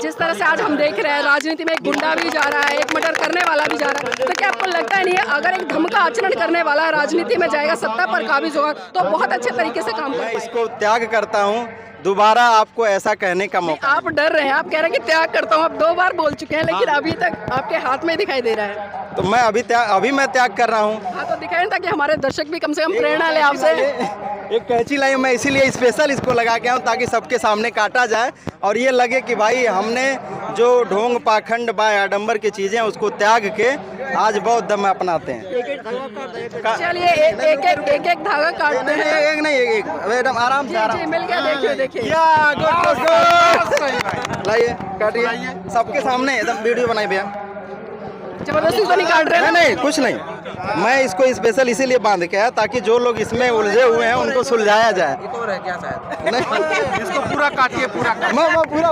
जिस तरह से आज हम देख रहे हैं राजनीति में एक गुंडा भी जा रहा है, एक मर्डर करने वाला भी जा रहा है, तो क्या आपको लगता नहीं है अगर एक धर्म का आचरण करने वाला राजनीति में जाएगा, सत्ता पर काबिज होगा तो बहुत अच्छे तरीके से काम मैं करेगा? इसको त्याग करता हूँ, दोबारा आपको ऐसा कहने का मौका। आप डर रहे हैं, आप कह रहे हैं कि त्याग करता हूँ, आप 2 बार बोल चुके हैं लेकिन अभी तक आपके हाथ में दिखाई दे रहा है। तो मैं अभी मैं त्याग कर रहा हूँ। हाँ तो दिखाएं ताकि हमारे दर्शक भी कम से कम प्रेरणा ले आपसे। एक कैंची लाई, मैं इसीलिए स्पेशल इसको लगा के आऊँ ताकि सबके सामने काटा जाए और ये लगे कि भाई हमने जो ढोंग पाखंड बाय आडंबर की चीजें उसको त्याग के आज बौद्ध धर्म अपनाते हैं। चलिए एक एक धागा काटते हैं। एक नहीं एक एकदम आराम से जी मिल गया, देखिए देखिए। लाइए काटिए सबके सामने एकदम वीडियो बनाई भैया। जबरदस्ती तो नहीं काट रहे हैं? नहीं कुछ नहीं, मैं इसको स्पेशल इसीलिए बांध के आया ताकि जो लोग इसमें उलझे हुए हैं उनको सुलझाया जाए। नहीं इसको पूरा काटिए, पूरा मैं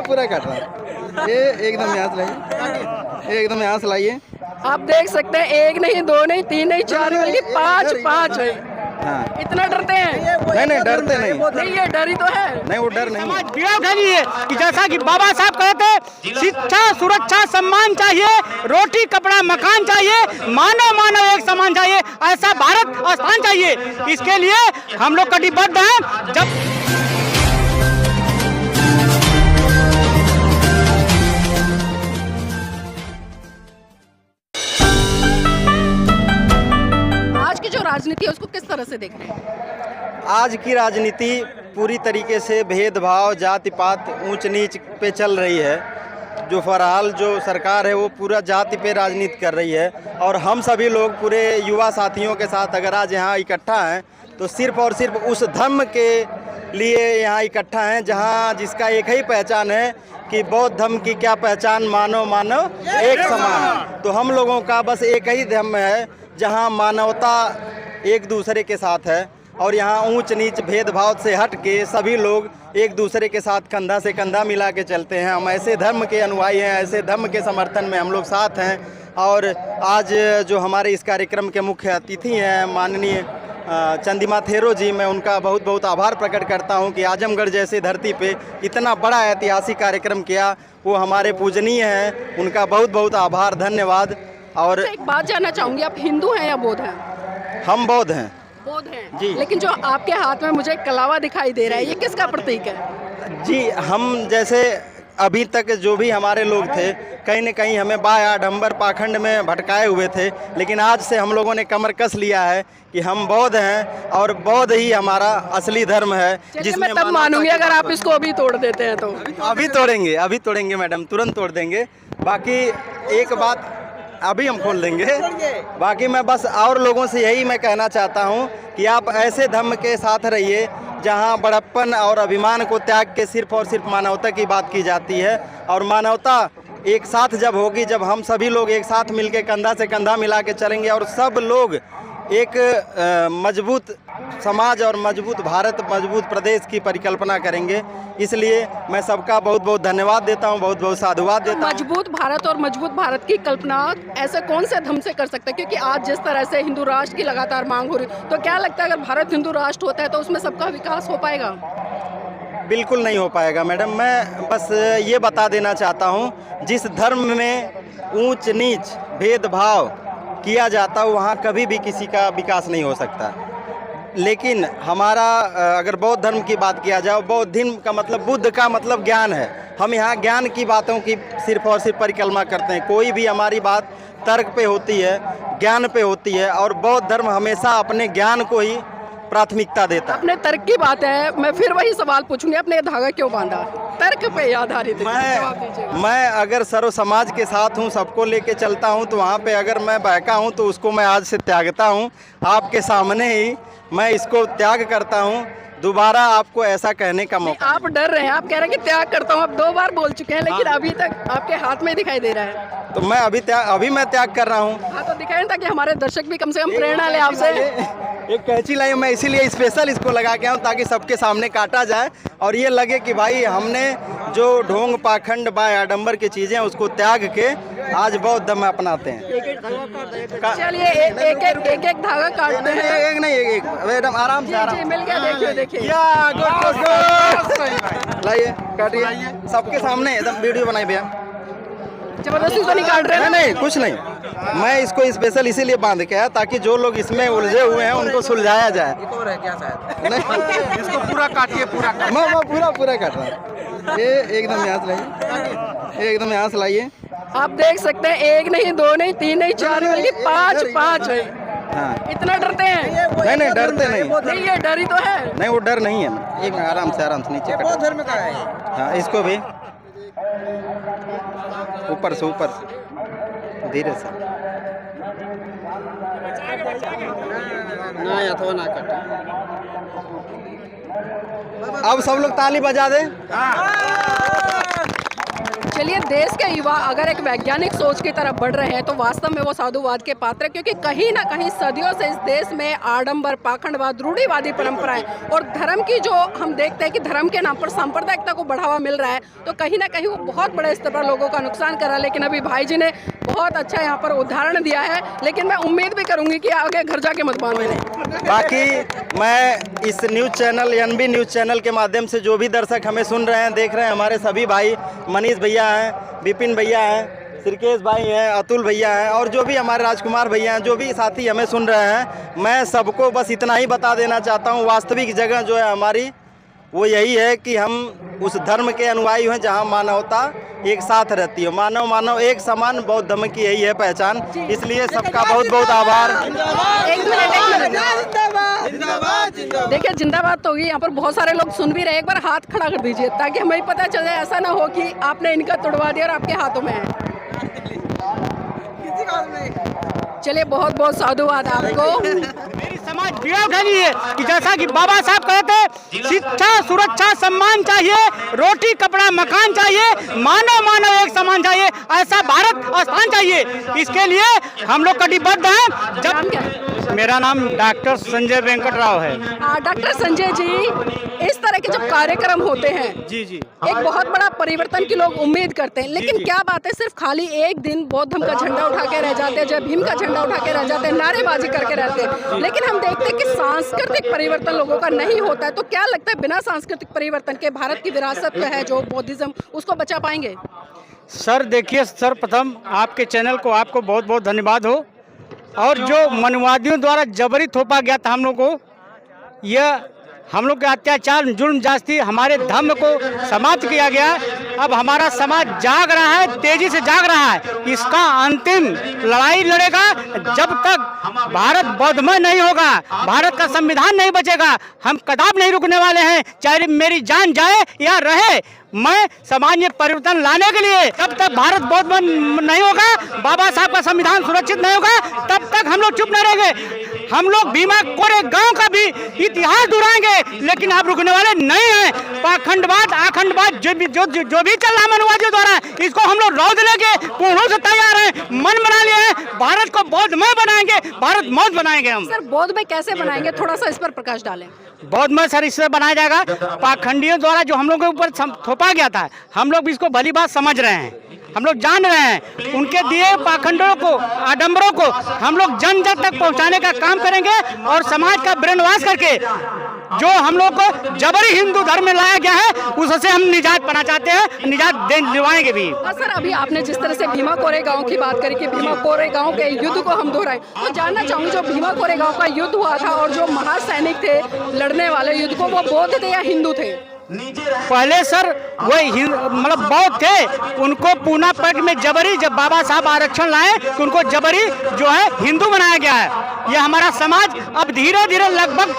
पूरा काट रहा हूँ। ये एकदम यहाँ से लाइए, एकदम यहाँ से लाइए। आप देख सकते हैं, 1 नहीं 2 नहीं 3 नहीं 4 नहीं बल्कि 5 है। हाँ इतना डरते हैं? नहीं डरते नहीं, ये डर ही तो है। नहीं वो डर नहीं है। पीड़ा उठानी है कि जैसा कि बाबा साहब कहते थे, शिक्षा सुरक्षा सम्मान चाहिए, रोटी कपड़ा मकान चाहिए, मानव एक समान चाहिए, ऐसा भारत स्थान चाहिए। इसके लिए हम लोग कटिबद्ध हैं। जब आज की जो राजनीति है उसको किस तरह से देख रहे हैं? आज की राजनीति पूरी तरीके से भेदभाव, जाति पात, ऊंच नीच पे चल रही है। जो फरहाल जो सरकार है वो पूरा जाति पे राजनीति कर रही है और हम सभी लोग पूरे युवा साथियों के साथ अगर आज यहाँ इकट्ठा हैं तो सिर्फ और सिर्फ उस धर्म के लिए यहाँ इकट्ठा हैं जहाँ जिसका एक ही पहचान है कि बौद्ध धर्म की क्या पहचान, मानव एक समान। तो हम लोगों का बस एक ही धर्म है जहाँ मानवता एक दूसरे के साथ है और यहाँ ऊंच नीच भेदभाव से हट के सभी लोग एक दूसरे के साथ कंधा से कंधा मिला के चलते हैं। हम ऐसे धर्म के अनुयायी हैं, ऐसे धर्म के समर्थन में हम लोग साथ हैं। और आज जो हमारे इस कार्यक्रम के मुख्य अतिथि हैं माननीय चंदिमा थेरो जी, मैं उनका बहुत बहुत आभार प्रकट करता हूं कि आजमगढ़ जैसे धरती पे इतना बड़ा ऐतिहासिक कार्यक्रम किया। वो हमारे पूजनीय हैं, उनका बहुत बहुत आभार, धन्यवाद। और एक बात जानना चाहूँगी, आप हिंदू हैं या बौद्ध हैं? हम बौद्ध हैं। बौद्ध हैं जी। लेकिन जो आपके हाथ में मुझे कलावा दिखाई दे रहा है, ये किसका प्रतीक है? जी, हम जैसे अभी तक जो भी हमारे लोग थे कहीं न कहीं हमें बाय आडंबर पाखंड में भटकाए हुए थे, लेकिन आज से हम लोगों ने कमर कस लिया है कि हम बौद्ध हैं और बौद्ध ही हमारा असली धर्म है। जिसमें मैं तब मानूंगी अगर आप इसको अभी तोड़ देते हैं तो। अभी तोड़ेंगे मैडम, तुरंत तोड़ देंगे। बाकी एक बात अभी हम खोल देंगे। बाकी मैं बस और लोगों से यही मैं कहना चाहता हूँ कि आप ऐसे धर्म के साथ रहिए जहाँ बड़प्पन और अभिमान को त्याग के सिर्फ और सिर्फ मानवता की बात की जाती है। और मानवता एक साथ जब होगी, जब हम सभी लोग एक साथ मिलके कंधा से कंधा मिला के चलेंगे और सब लोग एक मजबूत समाज और मजबूत भारत, मजबूत प्रदेश की परिकल्पना करेंगे। इसलिए मैं सबका बहुत बहुत धन्यवाद देता हूं, बहुत बहुत साधुवाद देता हूं। मजबूत भारत और मजबूत भारत की कल्पना ऐसे कौन से धर्म से कर सकते हैं? क्योंकि आज जिस तरह से हिंदू राष्ट्र की लगातार मांग हो रही, तो क्या लगता है अगर भारत हिंदू राष्ट्र होता है तो उसमें सबका विकास हो पाएगा? बिल्कुल नहीं हो पाएगा मैडम। मैं बस ये बता देना चाहता हूँ, जिस धर्म में ऊंच नीच भेदभाव किया जाता है वहाँ कभी भी किसी का विकास नहीं हो सकता। लेकिन हमारा अगर बौद्ध धर्म की बात किया जाए, बौद्ध धर्म का मतलब, बुद्ध का मतलब ज्ञान है। हम यहाँ ज्ञान की बातों की सिर्फ और सिर्फ परिक्रमा करते हैं। कोई भी हमारी बात तर्क पे होती है, ज्ञान पे होती है और बौद्ध धर्म हमेशा अपने ज्ञान को ही प्राथमिकता देता है। अपने तर्क की बात है, मैं फिर वही सवाल पूछूंगी, आपने धागा क्यों बांधा? तर्क पे आधारित है। मैं अगर सर्व समाज के साथ हूँ, सबको लेके चलता हूँ, तो वहाँ पे अगर मैं बहका हूँ तो उसको मैं आज से त्यागता हूँ। आपके सामने ही मैं इसको त्याग करता हूँ। दोबारा आपको ऐसा कहने का मौका। आप डर रहे हैं, आप कह रहे हैं कि त्याग करता हूँ, आप 2 बार बोल चुके हैं लेकिन अभी तक आपके हाथ में दिखाई दे रहा है। तो मैं अभी मैं त्याग कर रहा हूँ। हाँ तो दिखाएं ताकि हमारे दर्शक भी कम से कम प्रेरणा ले आपसे। एक कैंची लाई मैं इसीलिए स्पेशल इसको लगा के आऊँ ताकि सबके सामने काटा जाए और ये लगे कि भाई हमने जो ढोंग पाखंड बाय आडंबर की चीज़ें उसको त्याग के आज बौद्ध धर्म अपनाते हैं। चलिए एक एक धागा काटते हैं। एक नहीं एक एकदम आराम से आराम। जी मिल गया, देखिए देखिए। या गुड लाइए काटिए सबके सामने एकदम वीडियो बनाई भैया। जबरदस्ती तो नहीं काट रहे हैं? नहीं कुछ नहीं, मैं इसको स्पेशल इसीलिए बांध के आया ताकि जो लोग इसमें उलझे हुए हैं उनको सुलझाया जाए। नहीं इसको पूरा काटिए, पूरा मैं पूरा काट रहा हूँ। ये एकदम यहाँ से लाइए, एकदम यहाँ से लाइए। आप देख सकते हैं, एक नहीं, दो नहीं, तीन नहीं, चार नहीं, बल्कि पाँच है। हाँ इतना डरते हैं? नहीं डरते नहीं, ये डर ही तो है। नहीं वो डर नहीं है। एक आराम से नीचे बौद्ध धर्म का है। हाँ इसको भी ऊपर से धीरे से ना अथवा ना काटे। अब सब लोग ताली बजा दे। चलिए, देश के युवा अगर एक वैज्ञानिक सोच की तरफ बढ़ रहे हैं तो वास्तव में वो साधुवाद के पात्र हैं, क्योंकि कहीं ना कहीं सदियों से इस देश में आडंबर, पाखंडवाद, रूढ़िवादी परंपराएं और धर्म की जो हम देखते हैं कि धर्म के नाम पर सांप्रदायिकता को बढ़ावा मिल रहा है, तो कहीं ना कहीं वो बहुत बड़े स्तर पर लोगों का नुकसान कर रहा है। लेकिन अभी भाई जी ने बहुत अच्छा यहाँ पर उदाहरण दिया है, लेकिन मैं उम्मीद भी करूँगी कि आगे घर जाके मत बांधने। बाकी मैं इस news channel NB news channel के माध्यम से जो भी दर्शक हमें सुन रहे हैं, देख रहे हैं, हमारे सभी भाई मनीष भैया हैं, विपिन भैया हैं, श्रीकेश भाई हैं, अतुल भैया हैं और जो भी हमारे राजकुमार भैया हैं, जो भी साथी हमें सुन रहे हैं, मैं सबको बस इतना ही बता देना चाहता हूँ, वास्तविक जगह जो है हमारी वो यही है कि हम उस धर्म के अनुयायी हैं जहाँ मानवता एक साथ रहती है। मानव एक समान बौद्ध धर्म की यही है पहचान। इसलिए सबका बहुत बहुत आभार। एक मिनट देखिए, जिंदाबाद तो होगी। यहाँ पर बहुत सारे लोग सुन भी रहे, एक बार हाथ खड़ा कर दीजिए ताकि हमें पता चल जाए, ऐसा ना हो कि आपने इनका तोड़वा दिया और आपके हाथों में है। चलिए, बहुत बहुत साधुवाद आपको। मेरी समाज पीड़ा उठा ली है कि जैसा कि बाबा साहब कहते, शिक्षा, सुरक्षा, सम्मान चाहिए, रोटी, कपड़ा, मकान चाहिए, मानव एक समान चाहिए, ऐसा भारत स्थान चाहिए। इसके लिए हम लोग कटिबद्ध हैं। जब मेरा नाम डॉक्टर संजय वेंकट राव है। डॉक्टर संजय जी, इस तरह के जब कार्यक्रम होते हैं, जी एक बहुत बड़ा परिवर्तन की लोग उम्मीद करते हैं, लेकिन क्या बात है, सिर्फ खाली एक दिन बौद्ध धर्म का झंडा उठा के रह जाते हैं, जय भीम का झंडा उठा के रह जाते हैं, नारेबाजी करके रहते हैं, लेकिन हम देखते हैं कि सांस्कृतिक परिवर्तन लोगों का नहीं होता है। तो क्या लगता है, बिना सांस्कृतिक परिवर्तन के भारत की विरासत है जो बौद्धिज्म, उसको बचा पाएंगे? सर देखिए, सर्वप्रथम आपके चैनल को आपको बहुत बहुत धन्यवाद हो। और जो मनवादियों द्वारा जबरी थोपा गया था हम लोग को, यह हम लोग के अत्याचार, जुल्म, जास्ती, हमारे धर्म को समाप्त किया गया। अब हमारा समाज जाग रहा है, तेजी से जाग रहा है। इसका अंतिम लड़ाई लड़ेगा जब तक भारत बौद्धमय नहीं होगा, भारत का संविधान नहीं बचेगा। हम कदापि नहीं रुकने वाले हैं, चाहे मेरी जान जाए या रहे। मैं समाज में परिवर्तन लाने के लिए, जब तक भारत बौद्धमय नहीं होगा, बाबा साहब का संविधान सुरक्षित नहीं होगा, तब तक हम लोग चुप नहीं रहेंगे। हम लोग भीमा कोरे गांव का भी इतिहास दोहराएंगे, लेकिन आप रुकने वाले नहीं हैं। पाखंडवाद, आखंडवाद जो भी चल रहा है मनवादियों द्वारा, इसको हम लोग रौद लेके पूर्णों से तैयार हैं, मन बना लिए हैं। भारत को बौद्धमय बनाएंगे, भारत मौत बनाएंगे हम। सर, बौद्धमय कैसे बनाएंगे, थोड़ा सा इस पर प्रकाश डालें। बौद्धमय सर इससे बनाया जाएगा, पाखंडियों द्वारा जो हम लोग के ऊपर थोपा गया था, हम लोग इसको भली बात समझ रहे हैं, हम लोग जान रहे हैं। उनके दिए पाखंडों को, आडंबरों को हम लोग जन जन तक पहुंचाने का काम करेंगे और समाज का ब्रेन वॉश करके जो हम लोग को जबरी हिंदू धर्म में लाया गया है, उससे हम निजात पाना चाहते हैं, निजात दिलवाएंगे भी। सर, अभी आपने जिस तरह से भीमा कोरे गांव की बात करी कि भीमा कोरे गांव के युद्ध को हम दोहराएं, तो जानना चाहूंगी, जो भीमा कोरे गांव का युद्ध हुआ था और जो महासैनिक थे लड़ने वाले युद्ध को, वो बौद्ध थे या हिंदू थे? पहले सर वही मतलब बौद्ध थे, उनको पूना पट में जबरी, जब बाबा साहब आरक्षण लाए तो उनको जबरी जो है हिंदू बनाया गया है। ये हमारा समाज अब धीरे धीरे लगभग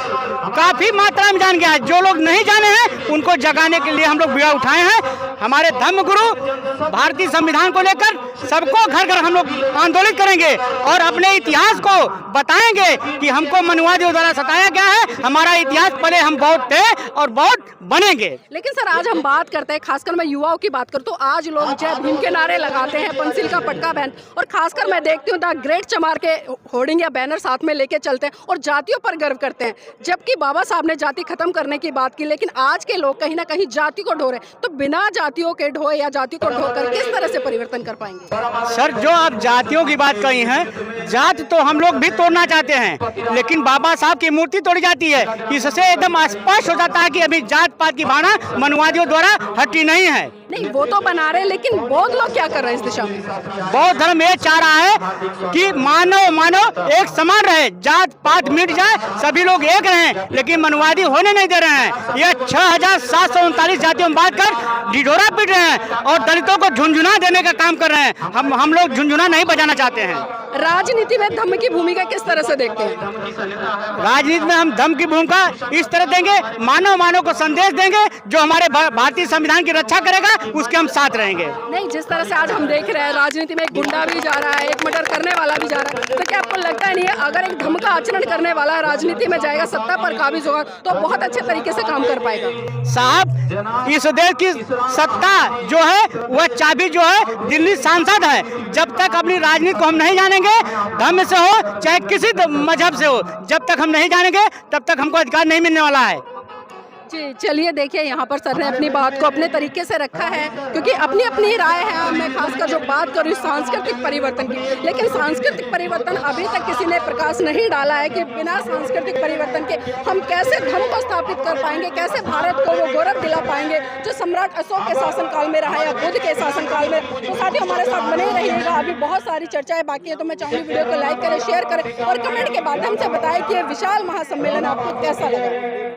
काफी मात्रा में जान गया है। जो लोग नहीं जाने हैं उनको जगाने के लिए हम लोग बीड़ा उठाए हैं। हमारे धर्म गुरु भारतीय संविधान को लेकर सबको घर घर हम लोग आंदोलित करेंगे और अपने इतिहास को बताएंगे कि हमको मनुवादियों द्वारा सताया गया है। हमारा इतिहास पहले हम बहुत थे और बहुत बनेंगे। लेकिन सर आज हम बात करते हैं, खासकर मैं युवाओं की बात करूं तो आज लोग जय भीम के नारे लगाते हैं, पेंसिल का पटका पहन, और खासकर मैं देखती हूँ द ग्रेट चमार के होर्डिंग या बैनर साथ में लेके चलते हैं और जातियों पर गर्व करते हैं। जबकि बाबा साहब ने जाति खत्म करने की बात की, लेकिन आज के लोग कहीं ना कहीं जाति को ढो रहे हैं। तो बिना जातियों के ढोए या जाति को ढोकर किस तरह से परिवर्तन कर पाएंगे? सर जो आप जातियों की बात कही है, जात तो हम लोग भी तोड़ना चाहते हैं, लेकिन बाबा साहब की मूर्ति तोड़ी जाती है। इससे एकदम स्पष्ट हो जाता है कि अभी जात पात की भावना मनुवादियों द्वारा हटी नहीं है। नहीं, वो तो बना रहे, लेकिन बौद्ध लोग क्या कर रहे हैं इस दिशा में? बौद्ध धर्म ये चाह रहा है कि मानव एक समान रहे, जात पात मिट जाए, सभी लोग एक रहें, लेकिन मनुवादी होने नहीं दे रहे हैं। ये 6739 जातियों में बात कर ढिढोरा पीट रहे हैं और दलितों को झुंझुना देने का काम कर रहे हैं। हम लोग झुंझुना नहीं बजाना चाहते हैं। राजनीति में धर्म की भूमिका किस तरह से देखते हैं? राजनीति में हम धर्म की भूमिका इस तरह देंगे, मानव को संदेश देंगे, जो हमारे भारतीय संविधान की रक्षा करेगा उसके हम साथ रहेंगे। नहीं, जिस तरह से आज हम देख रहे हैं राजनीति में एक गुंडा भी जा रहा है, एक मर्डर करने वाला भी जा रहा है, तो क्या आपको लगता नहीं है अगर एक धर्म का आचरण करने वाला राजनीति में जाएगा, सत्ता पर काबिज होगा, तो बहुत अच्छे तरीके से काम कर पाएगा? साहब इस देश की सत्ता जो है वह चाबी जो है दिल्ली सांसद है। जब तक अपनी राजनीति को हम नहीं जानेंगे, धर्म से हो चाहे किसी मजहब से हो, जब तक हम नहीं जानेंगे तब तक हमको अधिकार नहीं मिलने वाला है। जी चलिए, देखिए यहाँ पर सर ने अपनी बात को अपने तरीके से रखा है, क्योंकि अपनी अपनी राय है। मैं खासकर जो बात कर रही हूँ सांस्कृतिक परिवर्तन की, लेकिन सांस्कृतिक परिवर्तन अभी तक किसी ने प्रकाश नहीं डाला है कि बिना सांस्कृतिक परिवर्तन के हम कैसे धर्म को स्थापित कर पाएंगे, कैसे भारत को वो गौरव दिला पाएंगे जो सम्राट अशोक के शासनकाल में रहा या बुद्ध के शासनकाल में। तो साथियों हमारे साथ बने रहिएगा, अभी बहुत सारी चर्चाएं बाकी है। तो मैं चाहूँगी वीडियो को लाइक करें, शेयर करें और कमेंट के माध्यम से बताएं कि ये विशाल महासम्मेलन आपको कैसा लगा।